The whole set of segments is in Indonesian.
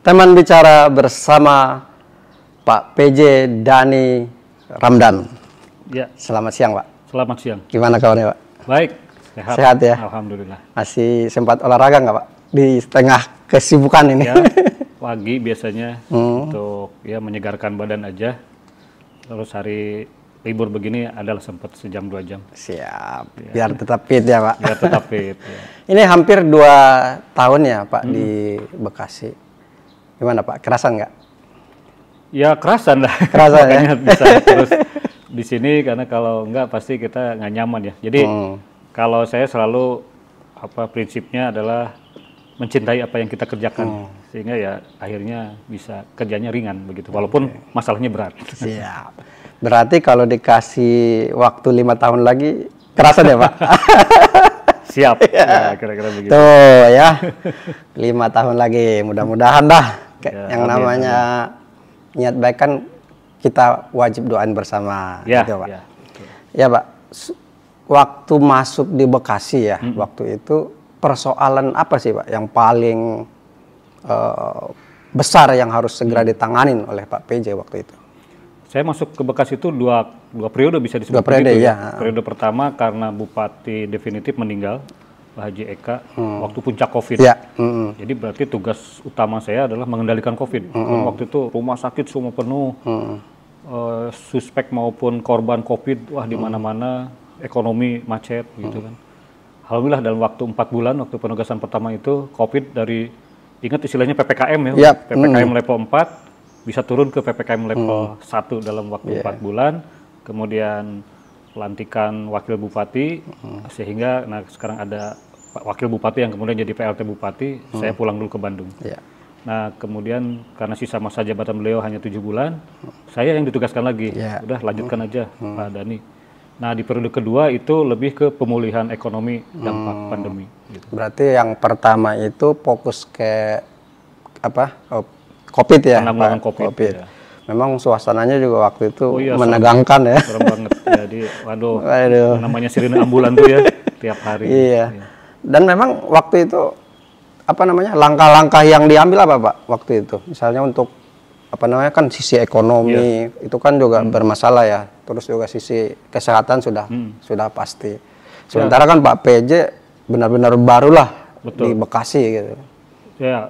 Teman bicara bersama Pak PJ Dhani Ramdan. Ya. Selamat siang, Pak. Selamat siang. Gimana kabarnya, Pak? Baik, sehat. Sehat ya? Alhamdulillah. Masih sempat olahraga nggak, Pak? Di tengah kesibukan ini. Ya, pagi biasanya untuk ya menyegarkan badan aja. Terus hari libur begini adalah sempat sejam 2 jam. Siap. Ya. Biar tetap fit ya, Pak. Biar tetap fit. Ya. Ini hampir 2 tahun ya, Pak, di Bekasi. Gimana, Pak? Kerasan nggak? Ya kerasan lah. Kerasan ya. Bisa terus di sini karena kalau enggak pasti kita nggak nyaman ya. Jadi kalau saya selalu prinsipnya adalah mencintai apa yang kita kerjakan sehingga ya akhirnya bisa kerjanya ringan begitu. Walaupun masalahnya berat. Siap. Berarti kalau dikasih waktu 5 tahun lagi kerasan ya, Pak? Siap. Ya, kira-kira begitu. Tuh ya. 5 tahun lagi, mudah-mudahan dah. Ya, yang namanya niat baik kan kita wajib doain bersama, ya, gitu, Pak. Ya, ya, Pak. Waktu masuk di Bekasi ya, waktu itu persoalan apa sih, Pak, yang paling besar yang harus segera ditanganin oleh Pak PJ waktu itu? Saya masuk ke Bekasi itu dua periode bisa disebut. 2 periode begitu, ya. Periode pertama karena Bupati definitif meninggal, Pak Haji Eka, waktu puncak COVID. Ya. Jadi berarti tugas utama saya adalah mengendalikan COVID. Waktu itu rumah sakit semua penuh, suspek maupun korban COVID, wah di mana-mana, ekonomi macet gitu kan. Alhamdulillah dalam waktu 4 bulan, waktu penugasan pertama itu COVID dari, ingat istilahnya PPKM ya, PPKM level 4, bisa turun ke PPKM level 1 dalam waktu 4 bulan, kemudian pelantikan wakil bupati, sehingga sekarang ada wakil bupati yang kemudian jadi PLT bupati, saya pulang dulu ke Bandung. Nah kemudian karena sisa masa jabatan beliau hanya 7 bulan, saya yang ditugaskan lagi, udah lanjutkan aja Pak Dhani. Nah di periode kedua itu lebih ke pemulihan ekonomi dampak pandemi. Gitu. Berarti yang pertama itu fokus ke COVID ya, penanggulangan Pak? COVID. Ya. Memang suasananya juga waktu itu menegangkan ya. Serem banget. Jadi, waduh, namanya sirine ambulan tuh ya tiap hari. Iya. Dan memang waktu itu langkah-langkah yang diambil apa, Pak? Waktu itu, misalnya untuk kan sisi ekonomi itu kan juga bermasalah ya. Terus juga sisi kesehatan sudah pasti. Sementara kan Pak PJ benar-benar barulah di Bekasi gitu. Ya,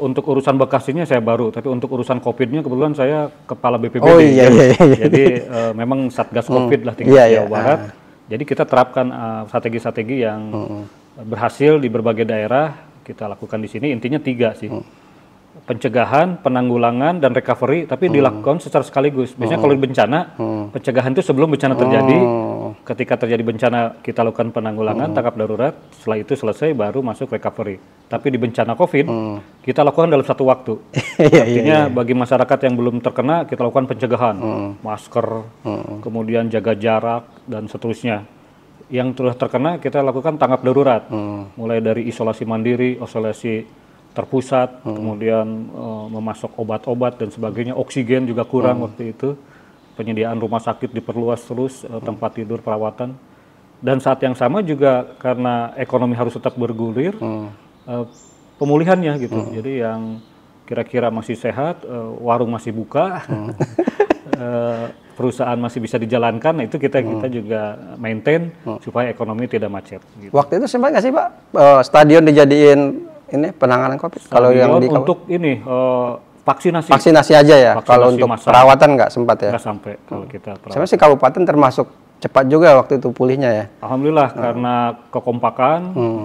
untuk urusan Bekasinya saya baru, tapi untuk urusan COVID-nya kebetulan saya kepala BPBD. Oh iya. Jadi memang Satgas COVID lah tingkat Jawa Barat. Jadi kita terapkan strategi-strategi yang berhasil di berbagai daerah, kita lakukan di sini. Intinya 3 sih. Pencegahan, penanggulangan, dan recovery, tapi dilakukan secara sekaligus. Biasanya kalau bencana, pencegahan itu sebelum bencana terjadi. Ketika terjadi bencana, kita lakukan penanggulangan, tanggap darurat. Setelah itu selesai, baru masuk recovery. Tapi di bencana COVID, kita lakukan dalam satu waktu. Artinya bagi masyarakat yang belum terkena, kita lakukan pencegahan. Masker, kemudian jaga jarak, dan seterusnya. Yang sudah terkena, kita lakukan tanggap darurat. Mulai dari isolasi mandiri, isolasi terpusat, kemudian memasok obat-obat dan sebagainya, oksigen juga kurang waktu itu, penyediaan rumah sakit diperluas terus, tempat tidur, perawatan, dan saat yang sama juga karena ekonomi harus tetap bergulir, pemulihannya gitu, jadi yang kira-kira masih sehat, warung masih buka, perusahaan masih bisa dijalankan, nah itu kita juga maintain supaya ekonomi tidak macet. Gitu. Waktu itu sempat nggak sih, Pak, stadion dijadiin ini penanganan COVID? Kalau yang di untuk ini vaksinasi. Vaksinasi aja ya. Kalau untuk perawatan nggak sempat ya? Nggak sampai kalau kita perawatan. Sebenarnya sih kabupaten termasuk cepat juga waktu itu pulihnya ya. Alhamdulillah karena kekompakan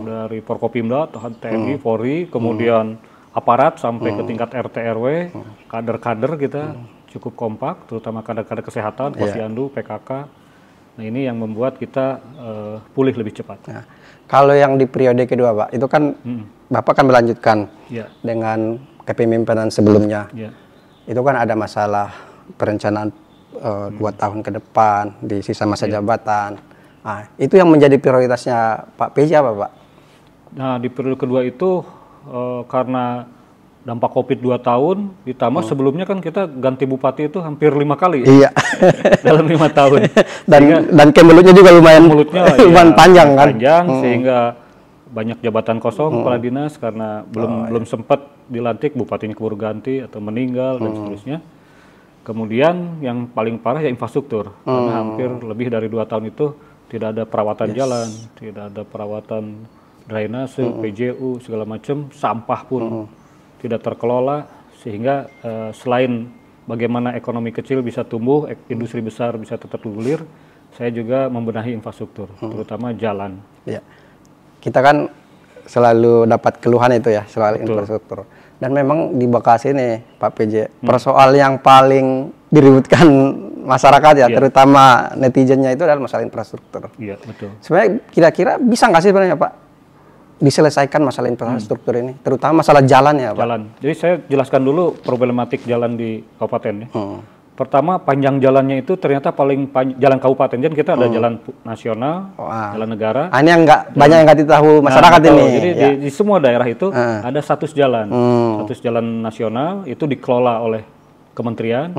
dari Forkopimda, TNI, Polri, kemudian aparat sampai ke tingkat RT RW, kader-kader kita cukup kompak, terutama kader-kader kesehatan, Posyandu, PKK. Nah ini yang membuat kita pulih lebih cepat. Nah, kalau yang di periode kedua, Pak, itu kan Bapak kan melanjutkan dengan kepemimpinan sebelumnya. Itu kan ada masalah perencanaan 2 tahun ke depan di sisa masa jabatan. Nah, itu yang menjadi prioritasnya Pak PJ apa, Pak? Nah, di periode kedua itu karena dampak COVID 2 tahun, ditambah sebelumnya kan kita ganti bupati itu hampir 5 kali. Iya. Dalam 5 tahun. dan kemelutnya juga lumayan panjang kan. Panjang, sehingga banyak jabatan kosong kepala dinas karena belum sempat dilantik bupatinya keburu ganti atau meninggal dan seterusnya. Kemudian yang paling parah ya infrastruktur, karena hampir lebih dari 2 tahun itu tidak ada perawatan jalan, tidak ada perawatan drainase, PJU segala macam, sampah pun tidak terkelola, sehingga selain bagaimana ekonomi kecil bisa tumbuh, industri besar bisa tetap bergulir, saya juga membenahi infrastruktur, terutama jalan. Ya. Kita kan selalu dapat keluhan itu ya soal infrastruktur. Dan memang di Bekasi nih Pak PJ, persoal yang paling diributkan masyarakat ya, terutama netizennya itu adalah masalah infrastruktur. Iya, betul. Sebenarnya kira-kira bisa nggak sih sebenarnya Pak diselesaikan masalah infrastruktur ini, terutama masalah jalan ya Pak? Jalan. Jadi saya jelaskan dulu problematik jalan di kabupaten ya. Pertama, panjang jalannya itu ternyata paling panjang jalan kabupaten. Jadi kita ada jalan nasional, jalan negara. Ini yang banyak yang nggak ditahu masyarakat ini. Jadi di semua daerah itu ada status jalan. Status jalan nasional itu dikelola oleh kementerian.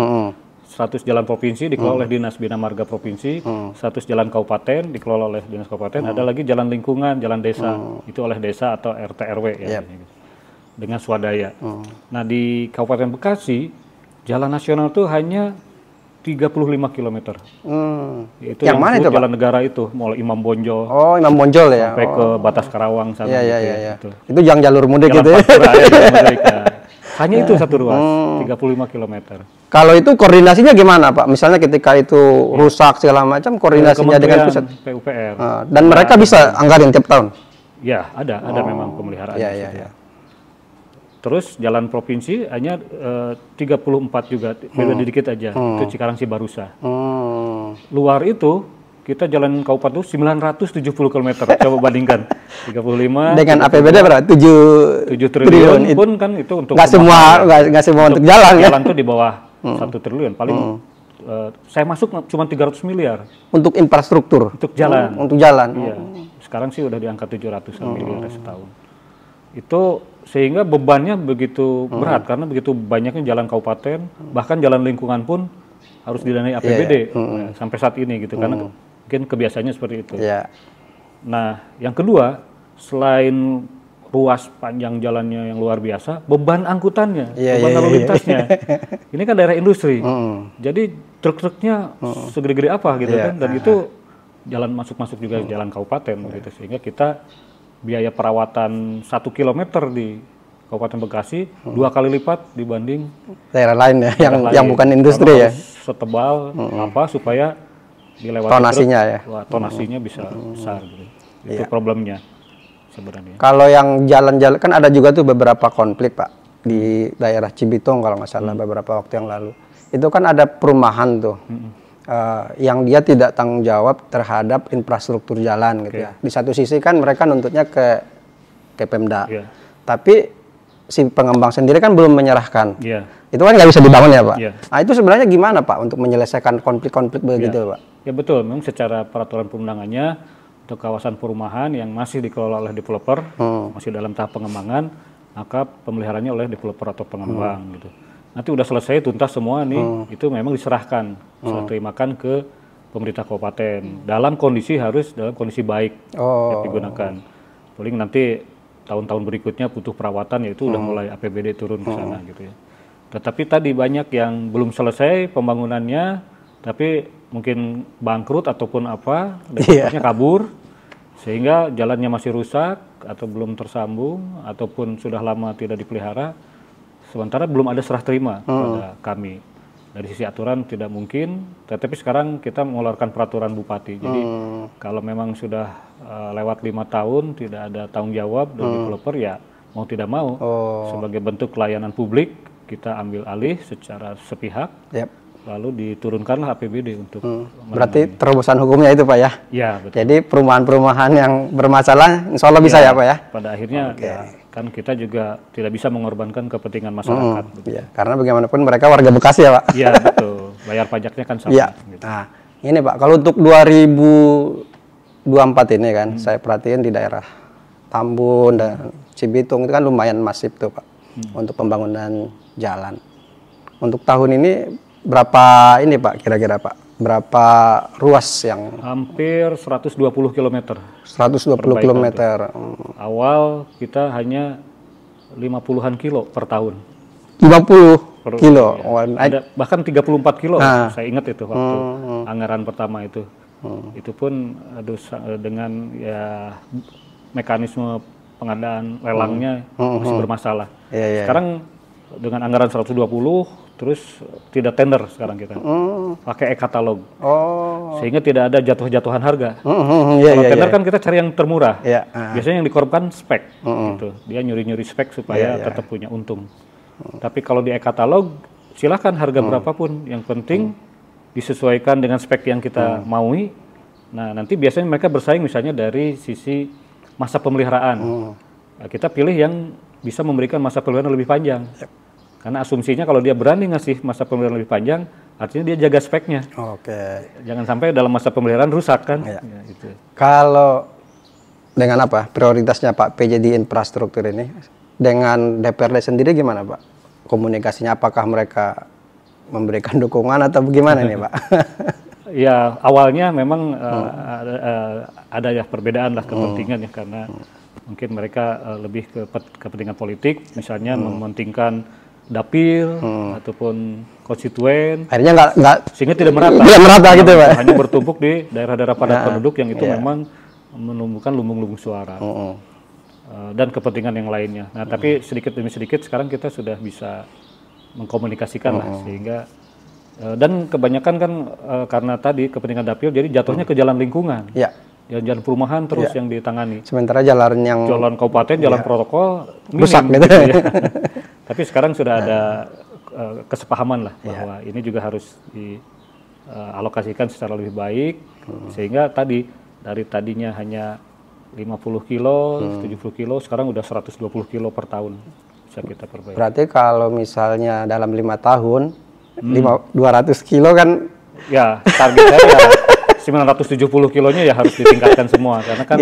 Status jalan provinsi dikelola oleh Dinas Bina Marga Provinsi. Status jalan kabupaten dikelola oleh Dinas Kabupaten. Ada lagi jalan lingkungan, jalan desa. Itu oleh desa atau RT RW ya. Dengan swadaya. Nah, di Kabupaten Bekasi jalan nasional itu hanya 35 km. Itu yang mana itu, jalan negara itu, mulai Imam Bonjol. Oh, Imam Bonjol ya. Sampai ke Batas Karawang sana. Iya. Itu yang jalur mudik jalan gitu ya. Hanya itu satu ruas, 35 km. Kalau itu koordinasinya gimana Pak? Misalnya ketika itu rusak segala macam, koordinasinya dengan pusat PUPR. Dan mereka bisa anggarin tiap tahun? Ya, ada memang pemeliharaan. Iya. Terus jalan provinsi hanya 34 juga, beda dikit aja, itu Cikarang Cibarusa. Luar itu, kita jalan kabupaten itu 970 km, coba bandingkan. 35 dengan APBD berapa? 7 triliun pun kan itu untuk nggak semua untuk jalan ya? Jalan itu di bawah 1 triliun, paling saya masuk cuma 300 miliar. Untuk infrastruktur? Untuk jalan? Untuk jalan? Iya, sekarang sih udah di angka 700-an miliar setahun. Itu sehingga bebannya begitu berat karena begitu banyaknya jalan kabupaten, bahkan jalan lingkungan pun harus didanai APBD sampai saat ini gitu, karena mungkin kebiasaannya seperti itu. Nah, yang kedua, selain ruas panjang jalannya yang luar biasa, beban angkutannya, beban lalu lintasnya. Ini kan daerah industri, jadi truk-truknya segede-gede apa gitu kan, dan itu jalan masuk-masuk juga jalan kabupaten gitu, sehingga kita biaya perawatan 1 kilometer di Kabupaten Bekasi 2 kali lipat dibanding daerah lain ya, yang bukan industri ya. Setebal apa supaya dilewati tonasinya tonasinya bisa besar gitu. Itu problemnya sebenarnya. Kalau yang jalan-jalan kan ada juga tuh beberapa konflik Pak di daerah Cibitung kalau nggak salah beberapa waktu yang lalu. Itu kan ada perumahan tuh. Yang dia tidak tanggung jawab terhadap infrastruktur jalan gitu ya. Di satu sisi kan mereka nuntutnya ke Pemda, tapi si pengembang sendiri kan belum menyerahkan. Itu kan nggak bisa dibangun ya Pak. Nah itu sebenarnya gimana Pak untuk menyelesaikan konflik-konflik begitu Pak? Ya betul, memang secara peraturan perundangannya untuk kawasan perumahan yang masih dikelola oleh developer, masih dalam tahap pengembangan, maka pemeliharaannya oleh developer atau pengembang gitu. Nanti udah selesai tuntas semua nih, itu memang diserahkan, serah terimakan ke pemerintah kabupaten. Dalam kondisi baik digunakan. Paling nanti tahun-tahun berikutnya butuh perawatan, yaitu udah mulai APBD turun ke sana gitu ya. Tetapi tadi banyak yang belum selesai pembangunannya, tapi mungkin bangkrut ataupun apa, developernya kabur, sehingga jalannya masih rusak atau belum tersambung ataupun sudah lama tidak dipelihara. Sementara belum ada serah terima kepada kami. Dari sisi aturan tidak mungkin, tetapi sekarang kita mengeluarkan peraturan bupati. Jadi kalau memang sudah lewat 5 tahun tidak ada tanggung jawab dari developer, ya mau tidak mau sebagai bentuk pelayanan publik kita ambil alih secara sepihak. Lalu diturunkanlah APBD untuk berarti terobosan hukumnya itu Pak ya? Iya, betul. Jadi perumahan-perumahan yang bermasalah insya Allah bisa ya Pak ya? Pada akhirnya kan kita juga tidak bisa mengorbankan kepentingan masyarakat. Karena bagaimanapun mereka warga Bekasi ya Pak? Iya betul, bayar pajaknya kan sama. Gitu. Nah ini Pak, kalau untuk 2024 ini kan saya perhatiin di daerah Tambun dan Cibitung itu kan lumayan masif tuh Pak untuk pembangunan jalan. Untuk tahun ini berapa ini Pak kira-kira Pak? Berapa ruas yang? Hampir 120 km. 120 km. Awal kita hanya 50-an kilo per tahun. 50 kilo. Ya. Ada bahkan 34 kilo. Saya ingat itu waktu anggaran pertama itu. Itu pun dengan ya mekanisme pengadaan lelangnya masih bermasalah. Sekarang dengan anggaran 120 terus tidak tender sekarang kita. Pakai e-katalog. Sehingga tidak ada jatuh-jatuhan harga. Kalau tender kan kita cari yang termurah. Biasanya yang dikorbankan spek gitu. Dia nyuri-nyuri spek supaya tetap punya untung. Tapi kalau di e-katalog silahkan harga berapapun, yang penting disesuaikan dengan spek yang kita maui. Nah, nanti biasanya mereka bersaing misalnya dari sisi masa pemeliharaan. Nah, kita pilih yang bisa memberikan masa pemeliharaan lebih panjang. Karena asumsinya kalau dia berani ngasih masa pemeliharaan lebih panjang, artinya dia jaga speknya. Jangan sampai dalam masa pemeliharaan rusak kan. Gitu. Kalau dengan apa prioritasnya Pak PJ di infrastruktur ini, dengan DPRD sendiri gimana Pak? Komunikasinya apakah mereka memberikan dukungan atau bagaimana nih Pak? Ya awalnya memang ada ya perbedaan lah kepentingan ya, karena mungkin mereka lebih ke kepentingan politik, misalnya mementingkan dapil ataupun konstituen. Akhirnya nggak sehingga tidak merata. Tidak merata gitu Pak. Hanya bertumpuk di daerah-daerah padat penduduk yang itu memang menumbuhkan lumbung-lumbung suara. Dan kepentingan yang lainnya. Nah, tapi sedikit demi sedikit sekarang kita sudah bisa mengkomunikasikan lah, sehingga dan kebanyakan kan karena tadi kepentingan dapil, jadi jatuhnya ke jalan lingkungan. Jalan perumahan terus yang ditangani. Sementara jalan kabupaten, jalan protokol rusak gitu. Ya. Tapi sekarang sudah ada kesepahaman lah bahwa ini juga harus dialokasikan secara lebih baik, sehingga tadi dari tadinya hanya 50 kilo, 70 kilo, sekarang udah 120 kilo per tahun bisa kita perbaiki. Berarti kalau misalnya dalam 5 tahun, 200 kilo kan? Ya, target saya 970 kilonya ya harus ditingkatkan semua, karena kan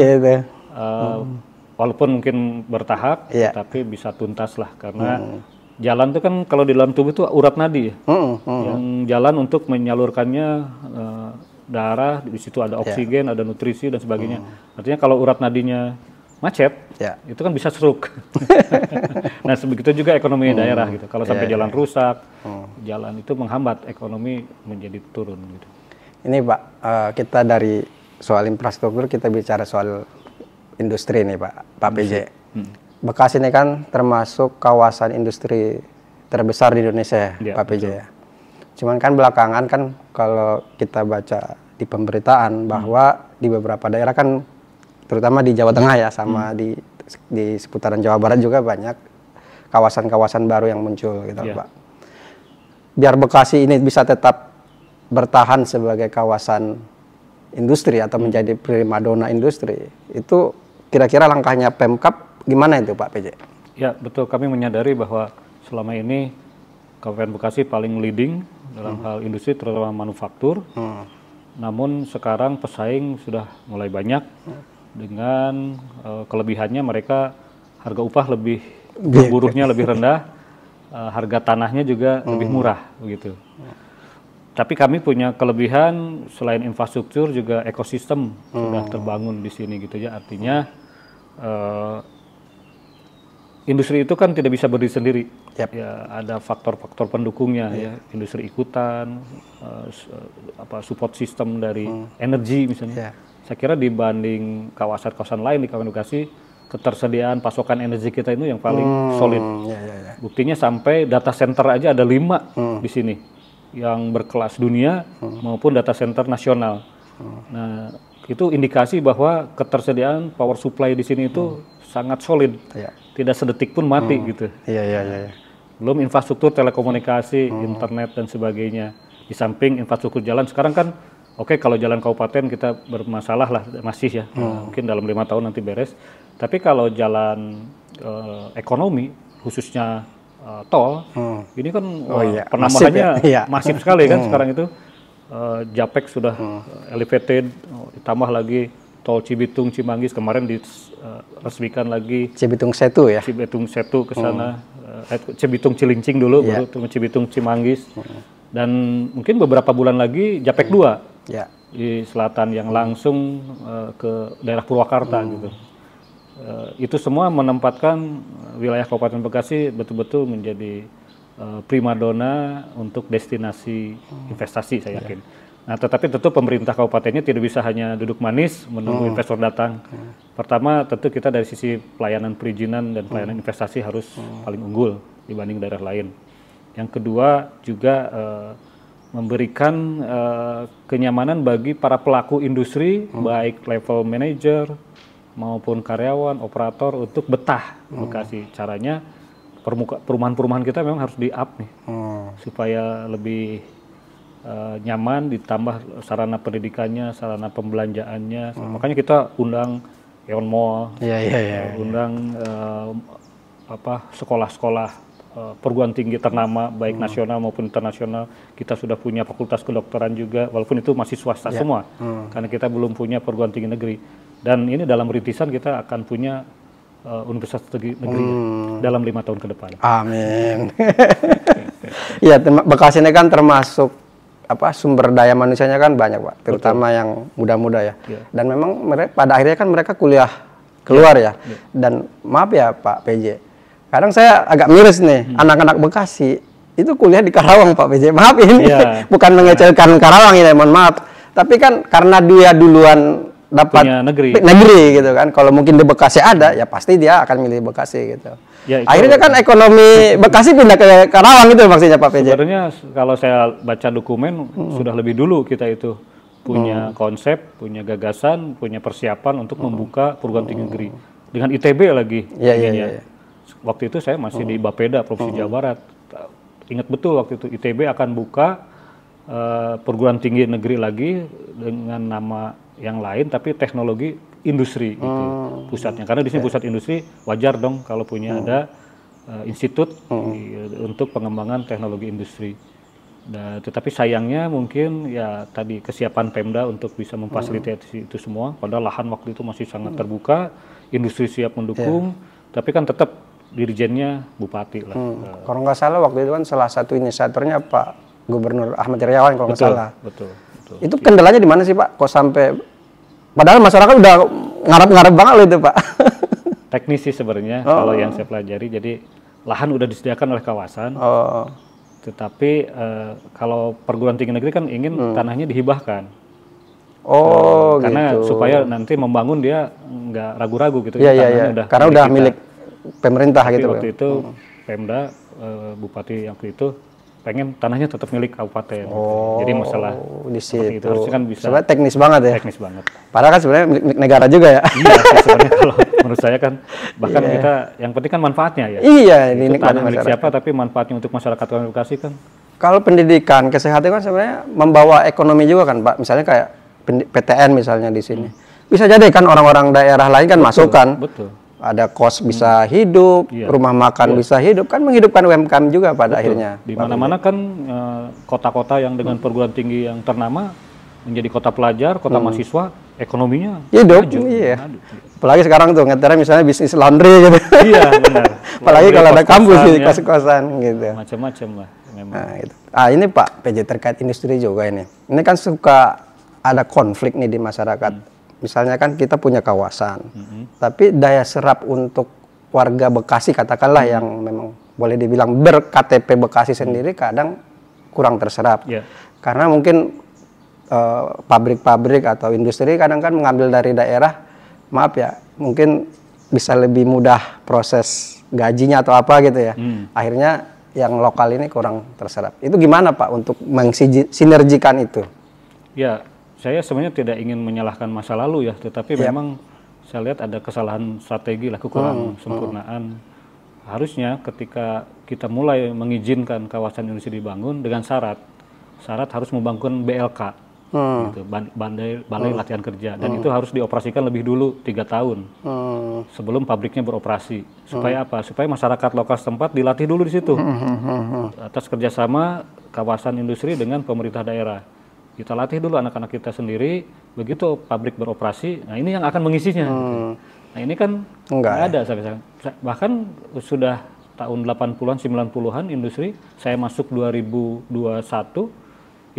walaupun mungkin bertahap, tapi bisa tuntas lah, karena jalan itu kan kalau di dalam tubuh itu urat nadi, yang jalan untuk menyalurkannya darah, di situ ada oksigen, ada nutrisi dan sebagainya. Artinya kalau urat nadinya macet, itu kan bisa stroke. Nah, begitu juga ekonomi daerah gitu. Kalau sampai jalan rusak, jalan itu menghambat ekonomi menjadi turun gitu. Ini Pak, kita dari soal infrastruktur kita bicara soal industri nih Pak PJ. Bekasi ini kan termasuk kawasan industri terbesar di Indonesia, Pak PJ ya. Cuman kan belakangan kan kalau kita baca di pemberitaan bahwa di beberapa daerah kan, terutama di Jawa Tengah ya, sama di seputaran Jawa Barat juga banyak kawasan-kawasan baru yang muncul gitu Pak. Biar Bekasi ini bisa tetap bertahan sebagai kawasan industri atau menjadi primadona industri, itu kira-kira langkahnya Pemkab gimana itu Pak PJ? Ya betul, kami menyadari bahwa selama ini Kabupaten Bekasi paling leading dalam hal industri, terutama manufaktur. Namun sekarang pesaing sudah mulai banyak, dengan kelebihannya mereka harga upah lebih, buruhnya lebih rendah, harga tanahnya juga lebih murah begitu. Tapi kami punya kelebihan, selain infrastruktur juga ekosistem sudah terbangun di sini gitu ya. Artinya industri itu kan tidak bisa berdiri sendiri. Ya, ada faktor-faktor pendukungnya ya, industri ikutan, support system dari energi misalnya. Saya kira dibanding kawasan-kawasan lain di Kabupaten Bekasi, ketersediaan pasokan energi kita itu yang paling solid. Buktinya sampai data center aja ada 5 di sini, yang berkelas dunia maupun data center nasional. Nah, itu indikasi bahwa ketersediaan power supply di sini itu sangat solid, tidak sedetik pun mati gitu. Belum infrastruktur telekomunikasi, internet dan sebagainya. Di samping infrastruktur jalan, sekarang kan kalau jalan kabupaten kita bermasalah lah, masih ya, mungkin dalam 5 tahun nanti beres. Tapi kalau jalan ekonomi, khususnya tol, ini kan penambahannya masif sekali kan sekarang itu. Japek sudah elevated, ditambah lagi tol Cibitung Cimanggis kemarin diresmikan lagi. Cibitung Setu ya? Cibitung Setu ke sana, Cibitung Cilincing dulu, baru Cibitung Cimanggis. Dan mungkin beberapa bulan lagi Japek 2 di selatan yang langsung ke daerah Purwakarta gitu. itu semua menempatkan wilayah Kabupaten Bekasi betul-betul menjadi primadona untuk destinasi investasi, saya yakin. Nah, tetapi tentu pemerintah kabupatennya tidak bisa hanya duduk manis menunggu investor datang. Pertama, tentu kita dari sisi pelayanan perizinan dan pelayanan investasi harus paling unggul dibanding daerah lain. Yang kedua juga memberikan kenyamanan bagi para pelaku industri, baik level manager maupun karyawan, operator untuk betah di Bekasi. Caranya perumahan-perumahan kita memang harus di-up nih, supaya lebih nyaman, ditambah sarana pendidikannya, sarana pembelanjaannya. Makanya kita undang Eon Mall, undang sekolah-sekolah perguruan tinggi ternama baik nasional maupun internasional. Kita sudah punya fakultas kedokteran juga, walaupun itu masih swasta semua, karena kita belum punya perguruan tinggi negeri. Dan ini dalam rintisan kita akan punya universitas negeri dalam 5 tahun ke depan. Amin. Ya, Bekasi ini kan termasuk sumber daya manusianya kan banyak, Pak, terutama yang muda-muda ya. Dan memang pada akhirnya kan mereka kuliah keluar ya. Dan maaf ya Pak PJ, kadang saya agak miris nih, anak-anak Bekasi itu kuliah di Karawang, Pak PJ. Maaf ini, bukan mengecilkan Karawang ini, mohon maaf. Tapi kan karena dia duluan dapat negeri gitu kan. Kalau mungkin di Bekasi ada, ya pasti dia akan milih Bekasi gitu. Ya, akhirnya kan ekonomi Bekasi pindah ke Karawang itu maksudnya Pak PJ. Sebenarnya kalau saya baca dokumen sudah lebih dulu kita itu punya konsep, punya gagasan, punya persiapan untuk membuka perguruan tinggi negeri dengan ITB lagi. Waktu itu saya masih di Bapeda Provinsi Jawa Barat. Ingat betul waktu itu ITB akan buka perguruan tinggi negeri lagi dengan nama yang lain tapi teknologi industri itu pusatnya, karena di sini pusat industri wajar dong kalau punya ada institut untuk pengembangan teknologi industri. Nah, tetapi sayangnya mungkin ya tadi kesiapan Pemda untuk bisa memfasilitasi itu semua, padahal lahan waktu itu masih sangat terbuka, industri siap mendukung, tapi kan tetap dirjennya bupati lah. Kalau nggak salah waktu itu kan salah satu inisiatornya Pak Gubernur Ahmad Heriawan kalau nggak salah. Betul. Itu kendalanya di mana sih Pak? Kok sampai padahal masyarakat udah ngarep-ngarep banget loh itu Pak. Teknis sih sebenarnya kalau yang saya pelajari. Jadi lahan udah disediakan oleh kawasan. Tetapi kalau perguruan tinggi negeri kan ingin tanahnya dihibahkan. Karena gitu. Supaya nanti membangun dia nggak ragu-ragu gitu. Karena udah milik pemerintah. Tapi gitu. Waktu itu Pemda Bupati yang waktu itu pengen tanahnya tetap milik kabupaten. Jadi masalah di situ. Itu harusnya kan bisa. Sebenarnya teknis banget ya. Teknis banget. Padahal kan sebenarnya milik negara juga ya. Iya, sebenarnya kalau menurut saya kan bahkan kita yang penting kan manfaatnya ya. Iya, ini tanah milik siapa tapi manfaatnya untuk masyarakat Bekasi kan. Kalau pendidikan, kesehatan kan sebenarnya membawa ekonomi juga kan, Pak. Misalnya kayak PTN misalnya di sini. Bisa jadi kan orang-orang daerah lain kan masuk kan. Betul. Ada kos bisa hidup, rumah makan bisa hidup, kan menghidupkan UMKM juga pada akhirnya. Di mana-mana kan kota-kota yang dengan perguruan tinggi yang ternama menjadi kota pelajar, kota mahasiswa, ekonominya hidup. Apalagi sekarang tuh ngetera misalnya bisnis laundry gitu. Iya benar. Apalagi kalau ada kampus di kos-kosan gitu. Macam-macam lah memang. Gitu. Ini Pak PJ terkait industri juga ini. Ini kan suka ada konflik nih di masyarakat. Misalnya kan kita punya kawasan, tapi daya serap untuk warga Bekasi katakanlah yang memang boleh dibilang ber-KTP Bekasi sendiri kadang kurang terserap. Karena mungkin pabrik-pabrik atau industri kadang kan mengambil dari daerah, maaf ya, mungkin bisa lebih mudah proses gajinya atau apa gitu ya. Akhirnya yang lokal ini kurang terserap. Itu gimana Pak untuk mensinergikan itu? Ya. Saya sebenarnya tidak ingin menyalahkan masa lalu ya, tetapi memang saya lihat ada kesalahan strategi lah, kekurangan sempurnaan. Harusnya ketika kita mulai mengizinkan kawasan industri dibangun dengan syarat harus membangun BLK, gitu, balai latihan kerja, dan itu harus dioperasikan lebih dulu 3 tahun sebelum pabriknya beroperasi. Supaya apa? Supaya masyarakat lokal setempat dilatih dulu di situ atas kerjasama kawasan industri dengan pemerintah daerah. Kita latih dulu anak-anak kita sendiri, begitu pabrik beroperasi, nah ini yang akan mengisinya. Nah ini kan nggak ada sampai sekarang. Bahkan sudah tahun 80-an, 90-an industri, saya masuk 2021,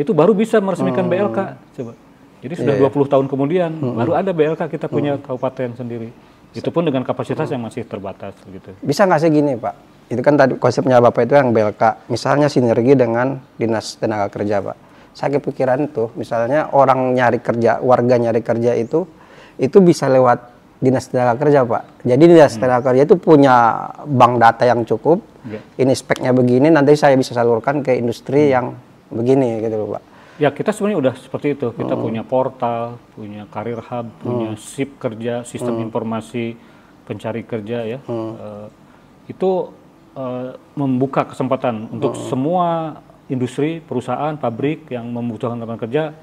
itu baru bisa meresmikan BLK. Coba. Jadi sudah 20 tahun kemudian, baru ada BLK kita punya kabupaten sendiri. Itu pun dengan kapasitas yang masih terbatas gitu. Bisa nggak sih gini Pak? Itu kan tadi konsepnya Bapak itu yang BLK, misalnya sinergi dengan Dinas Tenaga Kerja Pak. Saya kepikiran tuh, misalnya orang nyari kerja, warga nyari kerja itu bisa lewat Dinas Tenaga Kerja Pak. Jadi Dinas Tenaga Kerja itu punya bank data yang cukup, ini speknya begini, nanti saya bisa salurkan ke industri yang begini gitu loh Pak. Ya kita sebenarnya udah seperti itu, kita punya portal, punya karir hub, punya SIP kerja, sistem informasi pencari kerja ya. Itu membuka kesempatan untuk semua industri, perusahaan, pabrik yang membutuhkan tenaga kerja,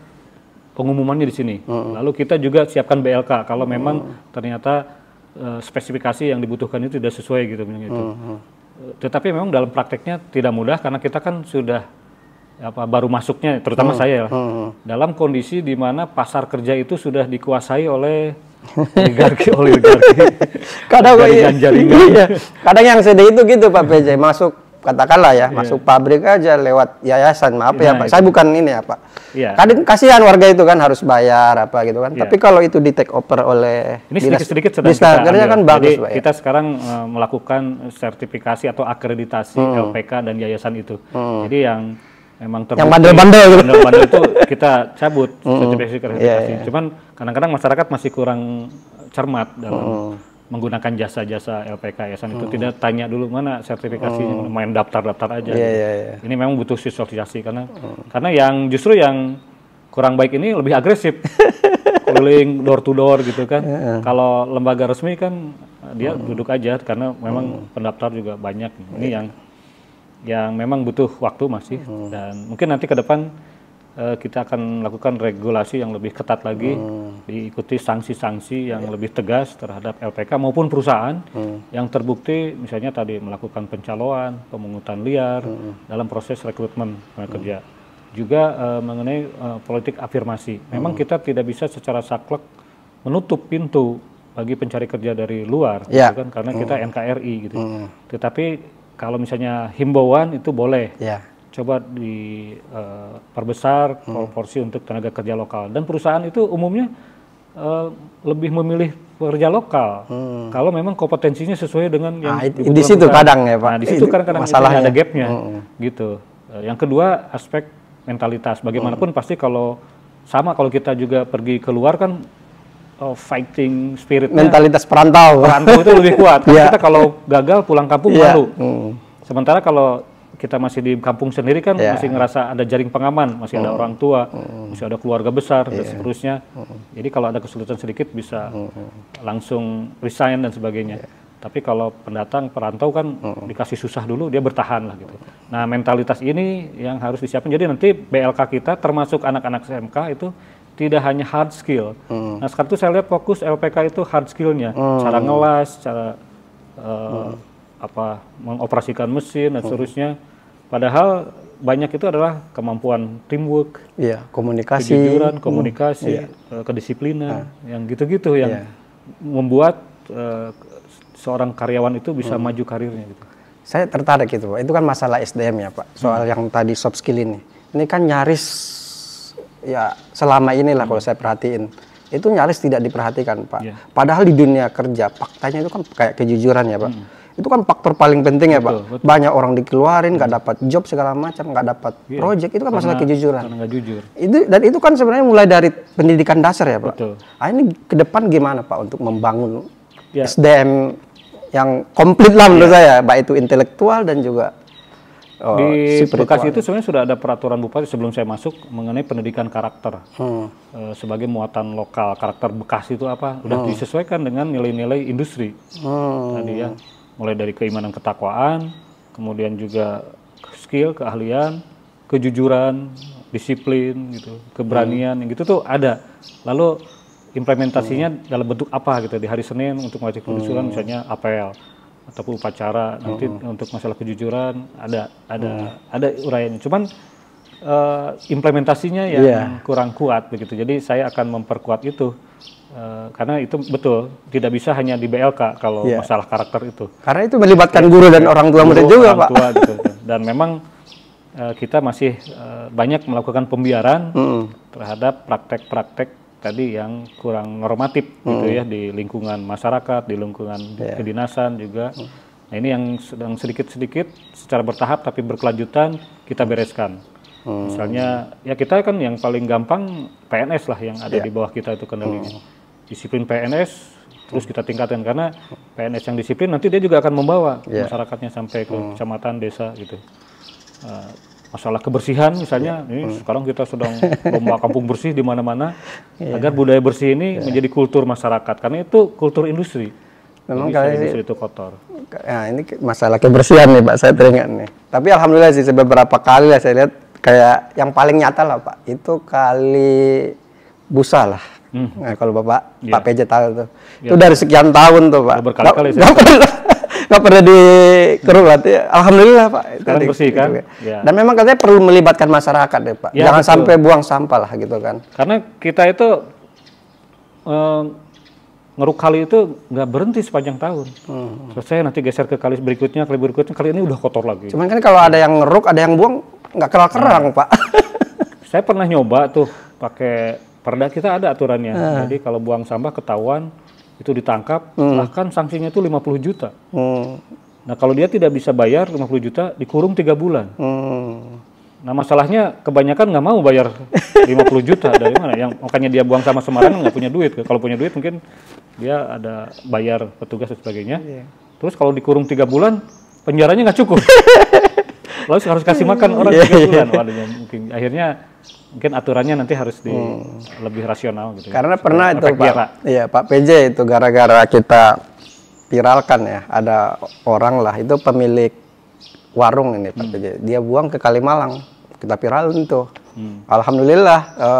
pengumumannya di sini. Lalu kita juga siapkan BLK kalau memang ternyata spesifikasi yang dibutuhkan itu tidak sesuai gitu. Tetapi memang dalam prakteknya tidak mudah karena kita kan sudah baru masuknya, terutama saya lah, dalam kondisi di mana pasar kerja itu sudah dikuasai oleh oligarki. Kadang jaringan. Iya. Kadang yang sedih itu gitu Pak PJ, masuk katakanlah ya, masuk pabrik aja lewat yayasan, maaf ya Pak, saya bukan ini ya Pak. Kadang kasihan warga itu kan harus bayar apa gitu kan. Tapi kalau itu di take over oleh ini sedikit-sedikit sedang kita kerja kan bagus Pak. Ya? Kita sekarang melakukan sertifikasi atau akreditasi LPK dan yayasan itu. Jadi yang memang yang bandel-bandel itu kita cabut sertifikasi. Cuman kadang-kadang masyarakat masih kurang cermat dalam menggunakan jasa-jasa LPK yayasan itu. Tidak tanya dulu mana sertifikasinya, main daftar-daftar aja. Ini memang butuh sosialisasi karena yang justru yang kurang baik ini lebih agresif, keliling door to door gitu kan. Kalau lembaga resmi kan dia duduk aja karena memang pendaftar juga banyak. Ini yang memang butuh waktu masih, dan mungkin nanti ke depan kita akan melakukan regulasi yang lebih ketat lagi, diikuti sanksi-sanksi yang lebih tegas terhadap LPK maupun perusahaan yang terbukti misalnya tadi melakukan pencaloan, pemungutan liar dalam proses rekrutmen kerja. Juga mengenai politik afirmasi, memang kita tidak bisa secara saklek menutup pintu bagi pencari kerja dari luar, gitu kan, karena kita NKRI gitu. Tetapi kalau misalnya himbauan itu boleh, coba diperbesar proporsi untuk tenaga kerja lokal. Dan perusahaan itu umumnya lebih memilih pekerja lokal kalau memang kompetensinya sesuai dengan yang di situ kadang ya Pak. Nah, di situ kadang-kadang ada gapnya, gitu. Yang kedua aspek mentalitas. Bagaimanapun pasti kalau kita juga pergi keluar kan. Fighting spiritnya, mentalitas perantau itu lebih kuat. Kita kalau gagal pulang kampung malu. Sementara kalau kita masih di kampung sendiri kan masih ngerasa ada jaring pengaman, masih ada orang tua, masih ada keluarga besar dan seterusnya. Jadi kalau ada kesulitan sedikit bisa langsung resign dan sebagainya. Tapi kalau pendatang perantau kan dikasih susah dulu, dia bertahan lah gitu. Nah mentalitas ini yang harus disiapkan. Jadi nanti BLK kita termasuk anak-anak SMK itu tidak hanya hard skill. Nah sekarang itu saya lihat fokus LPK itu hard skillnya, cara ngelas, cara mengoperasikan mesin dan seterusnya. Padahal banyak itu adalah kemampuan teamwork, komunikasi, kejujuran, komunikasi, kedisiplinan, yang gitu-gitu yang membuat seorang karyawan itu bisa maju karirnya. Gitu. Saya tertarik itu Pak. Itu kan masalah SDM ya Pak. Soal yang tadi soft skill ini kan nyaris. Ya selama inilah kalau saya perhatiin itu nyaris tidak diperhatikan Pak. Padahal di dunia kerja faktanya itu kan kayak kejujuran ya Pak. Itu kan faktor paling penting ya Pak. Banyak orang dikeluarin nggak dapat job segala macam, nggak dapat project, itu kan masalah kejujuran. Karena nggak jujur. Itu kan sebenarnya mulai dari pendidikan dasar ya Pak. Nah, ini ke depan gimana Pak untuk membangun SDM yang komplit lah menurut saya, baik itu intelektual dan juga di Bekasi itu sebenarnya sudah ada peraturan bupati sebelum saya masuk mengenai pendidikan karakter sebagai muatan lokal. Karakter Bekasi itu apa? Udah disesuaikan dengan nilai-nilai industri. Tadi ya, mulai dari keimanan ketakwaan, kemudian juga skill, keahlian, kejujuran, disiplin, gitu, keberanian, yang gitu tuh ada. Lalu implementasinya dalam bentuk apa gitu? Di hari Senin untuk wajib kejujuran misalnya apel ataupun upacara, nanti untuk masalah kejujuran ada uraiannya. Cuman implementasinya yang kurang kuat begitu. Jadi saya akan memperkuat itu karena itu betul tidak bisa hanya di BLK kalau masalah karakter itu. Karena itu melibatkan guru dan orang tua murid juga Pak. Gitu. Dan memang kita masih banyak melakukan pembiaran terhadap praktek-praktek tadi yang kurang normatif gitu ya di lingkungan masyarakat, di lingkungan kedinasan juga. Nah ini yang sedang sedikit-sedikit secara bertahap tapi berkelanjutan kita bereskan. Misalnya ya kita kan yang paling gampang PNS lah yang ada di bawah kita itu kendalinya. Disiplin PNS terus kita tingkatkan karena PNS yang disiplin nanti dia juga akan membawa masyarakatnya sampai ke kecamatan, desa gitu. Masalah kebersihan misalnya, ini sekarang kita sedang lomba kampung bersih di mana-mana agar budaya bersih ini menjadi kultur masyarakat karena itu kultur industri. Memang kalau industri itu kotor. Nah, ini masalah kebersihan nih Pak, saya teringat nih. Tapi alhamdulillah sih beberapa kali lah saya lihat kayak yang paling nyata lah Pak, itu kali Busa lah. Nah, kalau Bapak Pak PJ tahu tuh. Itu dari sekian tahun tuh Pak. Berkali-kali nggak pernah dikeruk berarti alhamdulillah Pak. Sekarang bersih kan? Dan memang katanya perlu melibatkan masyarakat deh Pak. Jangan sampai buang sampah lah gitu kan. Karena kita itu ngeruk kali itu nggak berhenti sepanjang tahun. Selesai nanti geser ke kali berikutnya, kali ini udah kotor lagi. Cuman kan kalau ada yang ngeruk, ada yang buang, nggak kerang Pak. Saya pernah nyoba tuh pakai perda, kita ada aturannya. Jadi kalau buang sampah ketahuan itu ditangkap, bahkan sanksinya itu 50 juta. Nah kalau dia tidak bisa bayar 50 juta, dikurung 3 bulan. Nah masalahnya kebanyakan nggak mau bayar 50 juta, dari mana? Yang makanya dia buang sama sembarangan nggak punya duit. Kalau punya duit mungkin dia ada bayar petugas dan sebagainya. Terus kalau dikurung 3 bulan, penjaranya nggak cukup. Lalu harus kasih makan orang 3 bulan. Waduh, mungkin aturannya nanti harus lebih rasional gitu. Karena pernah itu Pak, Pak PJ itu gara-gara kita viralkan ya, ada orang lah itu pemilik warung ini Pak PJ, dia buang ke Kalimalang, kita viralin tuh. Alhamdulillah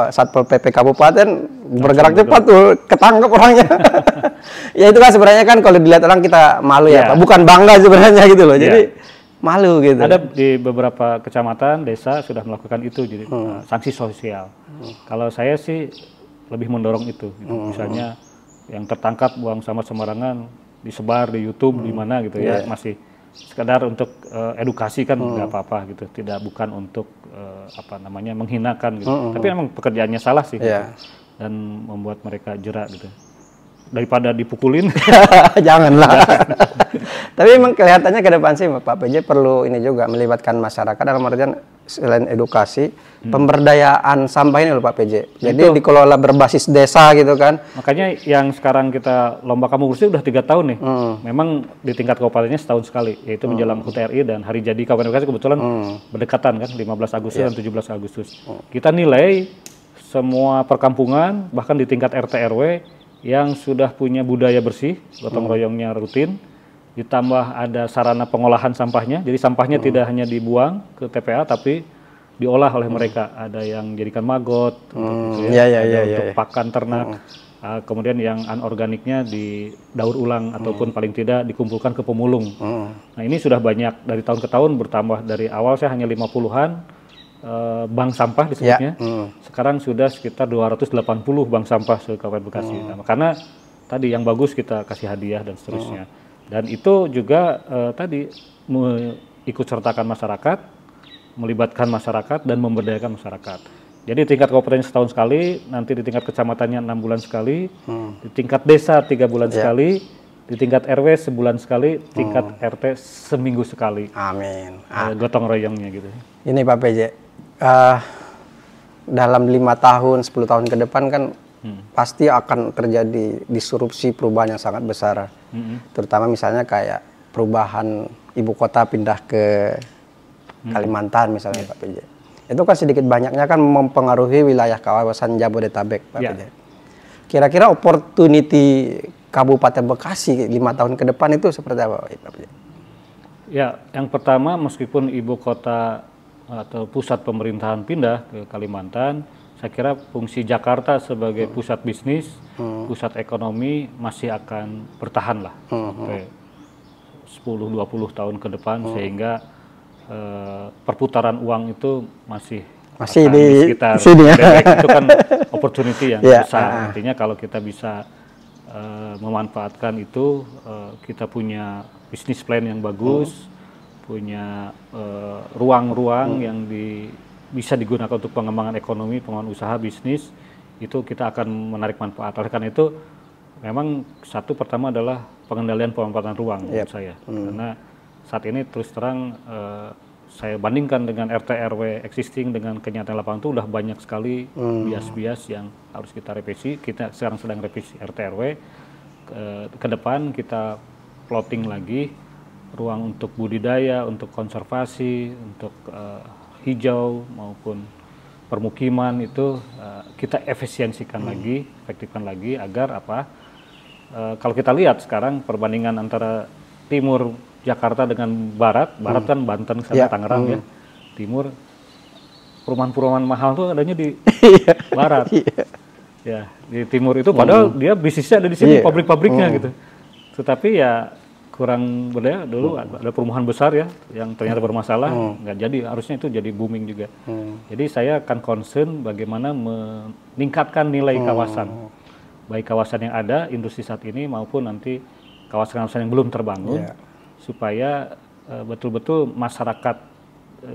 Satpol PP Kabupaten bergerak cepat tuh, ketangkep orangnya. Ya itu kan sebenarnya kan kalau dilihat orang kita malu ya Pak, bukan bangga sebenarnya gitu loh. Jadi malu gitu. Ada di beberapa kecamatan, desa sudah melakukan itu, jadi sanksi sosial. Kalau saya sih lebih mendorong itu, gitu. Misalnya yang tertangkap buang sampah sembarangan disebar di YouTube di mana gitu ya, masih sekedar untuk edukasi kan nggak apa-apa gitu, bukan untuk menghinakan gitu. Tapi memang pekerjaannya salah sih gitu. Dan membuat mereka jerak gitu. Daripada dipukulin, janganlah. Tapi memang kelihatannya ke depan sih Pak PJ perlu ini juga melibatkan masyarakat dalam artian selain edukasi, pemberdayaan sampah ini loh Pak PJ. Jadi dikelola berbasis desa gitu kan. Makanya yang sekarang kita lomba kampung bersih udah 3 tahun nih. Memang di tingkat kabupatennya setahun sekali, yaitu menjelang HUT RI dan hari jadi Kabupaten Bekasi kebetulan berdekatan kan, 15 Agustus dan 17 Agustus. Kita nilai semua perkampungan bahkan di tingkat RT RW yang sudah punya budaya bersih, gotong royongnya rutin, ditambah ada sarana pengolahan sampahnya, jadi sampahnya tidak hanya dibuang ke TPA tapi diolah oleh mereka, ada yang jadikan maggot, untuk pakan ternak, kemudian yang anorganiknya didaur ulang ataupun paling tidak dikumpulkan ke pemulung. Nah ini sudah banyak, dari tahun ke tahun bertambah, dari awal saya hanya 50-an bank sampah disebutnya, sekarang sudah sekitar 280 bank sampah se-Kabupaten Bekasi. Nah, karena tadi yang bagus kita kasih hadiah dan seterusnya. Dan itu juga tadi ikut sertakan masyarakat, melibatkan masyarakat dan memberdayakan masyarakat. Jadi tingkat kabupaten setahun sekali, nanti di tingkat kecamatannya 6 bulan sekali, di tingkat desa 3 bulan sekali, di tingkat RW sebulan sekali, tingkat RT seminggu sekali. Amin. Gotong royongnya gitu. Ini Pak PJ. Dalam 5 tahun, 10 tahun ke depan kan pasti akan terjadi disrupsi perubahan yang sangat besar. Terutama misalnya kayak perubahan ibu kota pindah ke Kalimantan misalnya Pak PJ. Itu kan sedikit banyaknya kan mempengaruhi wilayah kawasan Jabodetabek Pak PJ. Kira-kira opportunity Kabupaten Bekasi 5 tahun ke depan itu seperti apa Pak PJ? Ya, yang pertama meskipun ibu kota atau pusat pemerintahan pindah ke Kalimantan, saya kira fungsi Jakarta sebagai pusat bisnis, pusat ekonomi masih akan bertahan lah sampai 10-20 tahun ke depan, sehingga perputaran uang itu masih di sekitar sini ya. Itu kan opportunity yang besar. Artinya kalau kita bisa memanfaatkan itu, kita punya bisnis plan yang bagus, punya ruang-ruang yang bisa digunakan untuk pengembangan ekonomi, pengembangan usaha bisnis, itu kita akan menarik manfaat. Oleh karena itu, memang satu pertama adalah pengendalian pemanfaatan ruang menurut saya. Karena saat ini terus terang saya bandingkan dengan RT RW existing dengan kenyataan lapangan itu udah banyak sekali bias-bias yang harus kita revisi. Kita sekarang sedang revisi RT RW. Ke depan kita plotting lagi ruang untuk budidaya, untuk konservasi, untuk hijau maupun permukiman itu kita efisiensikan lagi, efektifkan lagi agar apa? Kalau kita lihat sekarang perbandingan antara timur Jakarta dengan barat kan Banten sana Tangerang ya, timur perumahan-perumahan mahal tuh adanya di barat, ya di timur itu padahal dia bisnisnya ada di sini, pabrik-pabriknya gitu, tetapi ya kurang berdaya. Dulu ada perumahan besar ya yang ternyata bermasalah, nggak jadi, harusnya itu jadi booming juga. Jadi saya akan concern bagaimana meningkatkan nilai kawasan, baik kawasan yang ada industri saat ini maupun nanti kawasan-kawasan yang belum terbangun, supaya betul-betul masyarakat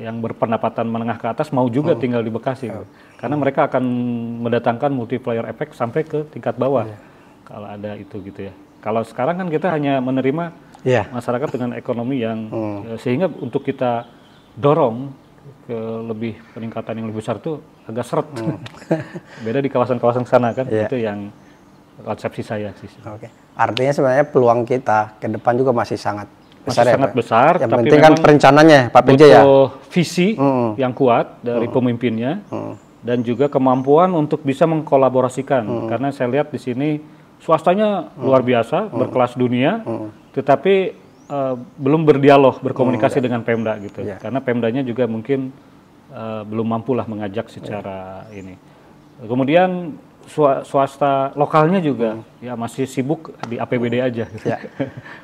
yang berpendapatan menengah ke atas mau juga tinggal di Bekasi, karena mereka akan mendatangkan multiplier effect sampai ke tingkat bawah kalau ada itu gitu ya. Kalau sekarang kan kita hanya menerima masyarakat dengan ekonomi yang sehingga untuk kita dorong ke lebih peningkatan yang lebih besar itu agak seret. Beda di kawasan-kawasan sana kan, itu yang konsepsi saya sih. Artinya sebenarnya peluang kita ke depan juga masih sangat besar, sangat besar. Yang tapi penting kan perencanaannya, Pak PJ ya. Visi yang kuat dari pemimpinnya dan juga kemampuan untuk bisa mengkolaborasikan. Karena saya lihat di sini swastanya luar biasa, berkelas dunia, tetapi belum berdialog, berkomunikasi dengan Pemda gitu. Karena Pemdanya juga mungkin belum mampulah mengajak secara ini. Kemudian swasta lokalnya juga ya masih sibuk di APBD aja gitu.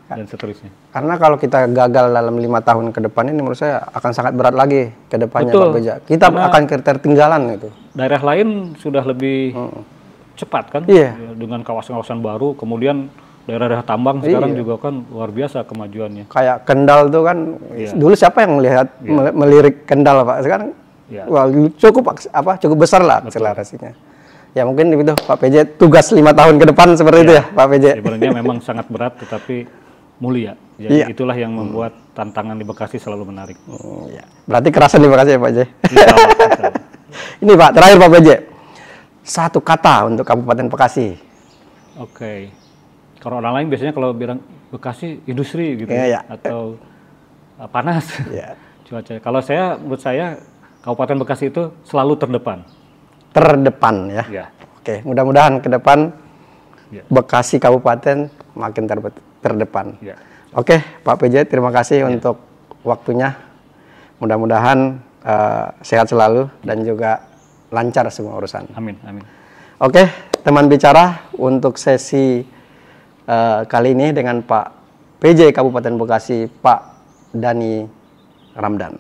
Dan seterusnya. Karena kalau kita gagal dalam 5 tahun ke depan ini menurut saya akan sangat berat lagi ke depannya, Pak Beja. Kita akan ketertinggalan itu. Daerah lain sudah lebih cepat kan, dengan kawasan-kawasan baru, kemudian daerah-daerah tambang sekarang juga kan luar biasa kemajuannya. Kayak Kendal tuh kan, dulu siapa yang melirik Kendal, Pak? Sekarang wah, cukup besar lah akselerasinya. Ya mungkin itu Pak PJ tugas 5 tahun ke depan seperti itu ya Pak PJ. Sebenarnya memang sangat berat tetapi mulia. Jadi itulah yang membuat tantangan di Bekasi selalu menarik. Berarti kerasan di Bekasi ya Pak PJ. Ini Pak, terakhir Pak PJ. Satu kata untuk Kabupaten Bekasi. Kalau orang lain biasanya kalau bilang Bekasi industri gitu atau panas. Cuaca. Kalau menurut saya Kabupaten Bekasi itu selalu terdepan. Terdepan ya. Oke, mudah-mudahan ke depan Bekasi Kabupaten makin terdepan. Oke, Pak PJ, terima kasih untuk waktunya. Mudah-mudahan sehat selalu dan juga lancar semua urusan. Amin. Oke, teman bicara, untuk sesi kali ini dengan Pak PJ Kabupaten Bekasi, Pak Dhani Ramdan.